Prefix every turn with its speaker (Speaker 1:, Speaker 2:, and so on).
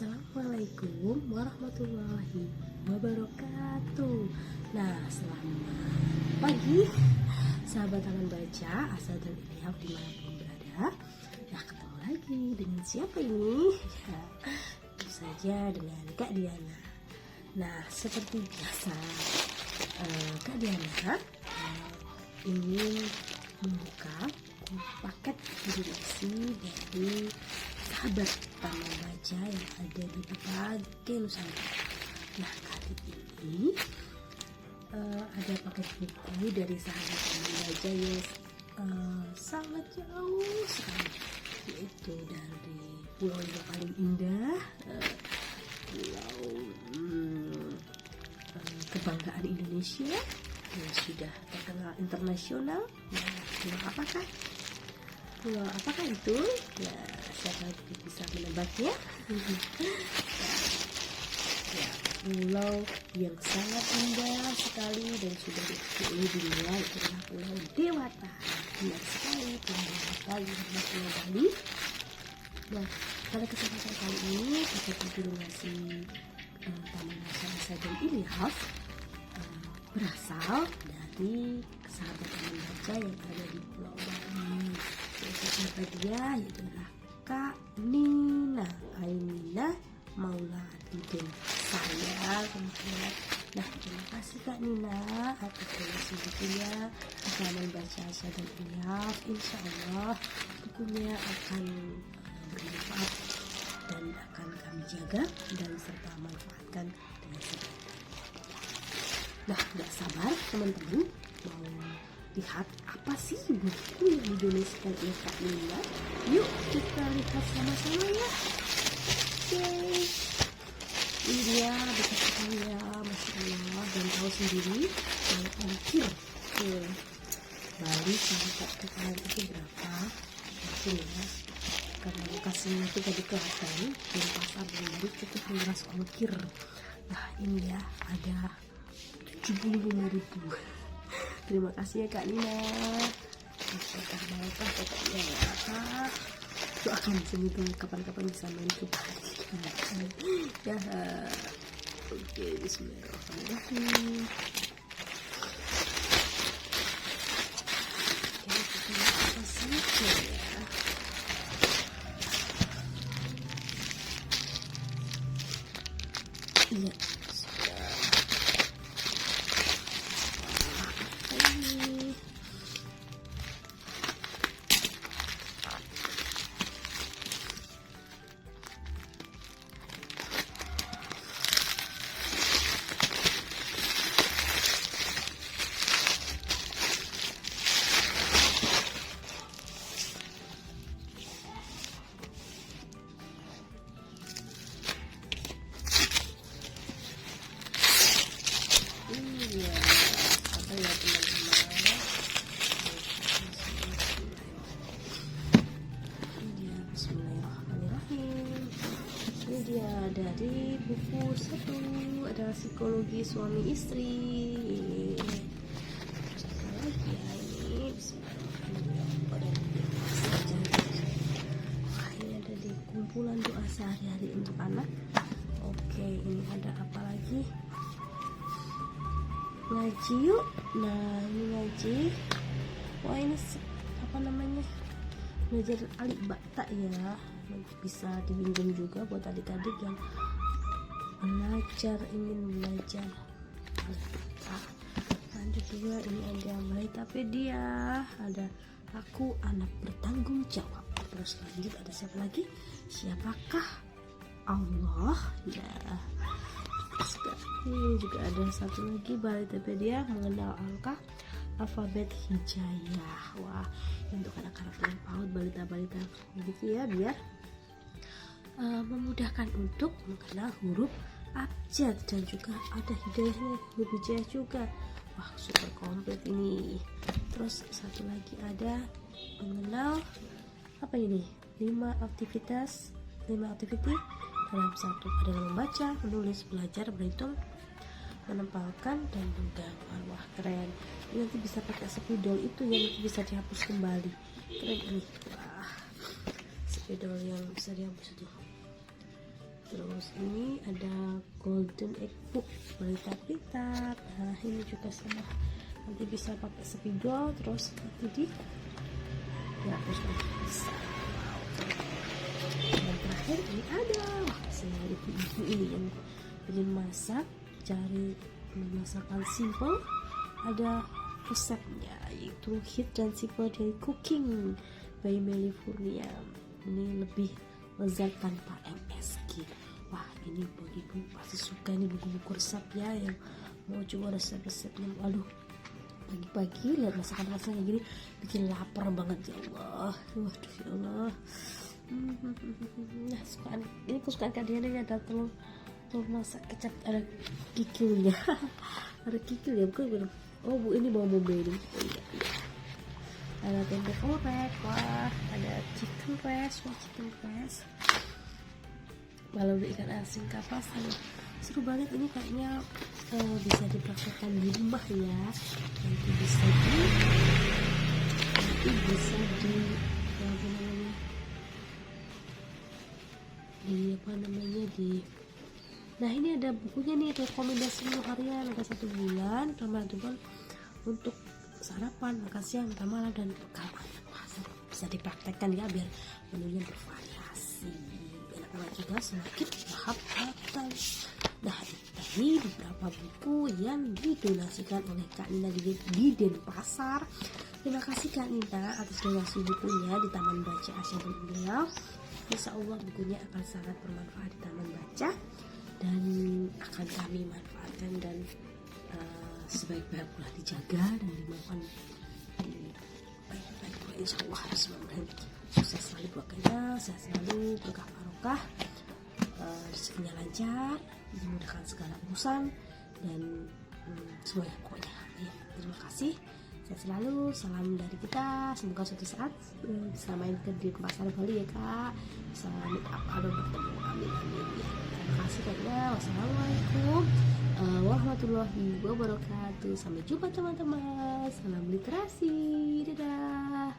Speaker 1: Assalamualaikum warahmatullahi wabarakatuh. Nah, selamat pagi sahabat Taman Baca Asa dan Ilham dimanapun berada. Nah, ketemu lagi dengan siapa ini? Ya, tentu saja dengan Kak Diana. Nah, seperti biasa Kak Diana ingin membuka paket edisi dari sahabat Taman Baca yang ada di berbagai Nusantara. Nah, kali ini ada paket buku dari sahabat Taman Baca yang sangat jauh sekali, yaitu dari pulau yang paling indah, pulau kebanggaan Indonesia yang sudah terkenal internasional. Nah, pulau apakah itu? Ya, siapa bisa menebaknya? Ya, pulau yang sangat indah sekali dan sudah diakui dunia adalah Pulau Dewata. Benar sekali, Pulau Dewata yang ada Pulau Bali. Nah, pada kesempatan kali ini paket edisi Taman Baca Asa dan Ilham berasal dari sahabat Taman Baca yang ada di Pulau Bali. Siapa dia? Yaitu adalah Kak Nina Ainina Maula Diden. Saya kemudian. Nah, terima kasih Kak Nina atas donasi bukunya Taman Baca Asa dan Ilham. Insya Allah bukunya akan bermanfaat dan akan kami jaga dan serta manfaatkan dengan sebaik. Nah, gak sabar teman-teman mau lihat apa sih buku yang didonasikan oleh Kak Nina. Yuk kita lihat sama-sama ya. Oke, ini dia bekas sekali ya, Masya Allah. Dan tahu sendiri kalau ongkir ke Bali sampai ke kalian itu berapa mungkin ya, karena lokasinya itu tadi kelihatan di pasar Bali cukup murah ongkir. Nah, ini ya ada 75.000. Terima kasih ya Kak Nina. Berkah barokah pokoknya ya Kak. Doakan semoga kapan-kapan bisa main ke Bali. Ya, oke, bismillahirrahmanirrahim. Oke, kita lihat saja ya. Iya. Dia dari buku 1 adalah psikologi suami istri. Satu lagi ya ini ini ada di kumpulan doa sehari-hari untuk anak. Oke, ini ada apa lagi? Ngaji yuk. Nah, ini ngaji. Wah, ini apa namanya? Belajar alik bata ya, bisa dipinjam juga buat adik-adik yang ingin belajar alik bata. Lanjut juga ini ada Melitapedia, ada Aku Anak Bertanggung Jawab. Terus lanjut ada siapa lagi? Siapakah Allah? Ya, ini juga ada satu lagi Melitapedia, Mengenal Angka Alfabet Hijayah. Wah, untuk anak-anak yang PAUD, balita-balita gitu ya, biar memudahkan untuk mengenal huruf abjad. Dan juga ada hidayahnya, huruf hijayah juga. Wah, super komplit ini. Terus satu lagi ada mengenal apa ini? 5 aktiviti dalam satu adalah membaca, menulis, belajar, berhitung, menempelkan, dan menggambar. Wah, keren. Ini nanti bisa pakai spidol itu ya, nanti bisa dihapus kembali. Keren ini. Wah, spidol yang bisa dihapus itu. Terus ini ada golden egg book, berlipat-lipat. Nah ini juga sama, nanti bisa pakai spidol, terus nanti di ya terus nanti bisa. Dan terakhir ini ada, wah saya ibu-ibu ini yang ingin masak, cari masakan simple, ada resepnya yaitu hit dan simple dari cooking by Melly Furnia. Ini lebih lezat tanpa MSG. Wah ini buat ibu pasti suka ini buku-buku resep ya, yang mau coba resep-resepnya. Waduh, pagi-pagi lihat masakan-masakan kayak gini bikin lapar banget ya Allah. Waduh ya Allah. Nah ini kesukaan Kak Diana, ini ada telur masak kecap, ada kikilnya. Ada kikil ya, bukan. Oh bu, ini bawang bombay ini. Oh iya. Ada tempe orek, wah ada chicken breast, kalau udah ikan asin kapas, seru banget ini kayaknya. Bisa dipraktekkan di rumah ya, nanti bisa nah ini ada bukunya nih, rekomendasi menu harian, ada 1 bulan Ramadan untuk sarapan, makan siang, makan malam, dan bekal anak. Bisa dipraktekkan ya biar menunya bervariasi, anak-anak juga semakin paham. Nah ini beberapa buku yang didonasikan oleh Kak Nina di Denpasar. Terima kasih Kak Nina atas donasi bukunya di Taman Baca Asia Beliau. Insya Allah bukunya akan sangat bermanfaat di Taman Baca dan akan kami manfaatkan, dan sebaik-baik pula dijaga dan dimakan baik-baik pula. Insya Allah mudah-mudahan sukses selalu keluarganya, sehat selalu, berkah barokah, rezekinya lancar, dimudahkan segala urusan, dan semuanya pokoknya ya. Terima kasih, sehat selalu, salam dari kita, semoga suatu saat bisa main ke di pasar Bali ya Kak, bisa meet up atau bertemu, amin ya. Terima kasih Kaknya. Wassalamualaikum warahmatullahi wabarakatuh. Sampai jumpa teman-teman, salam literasi, dadah.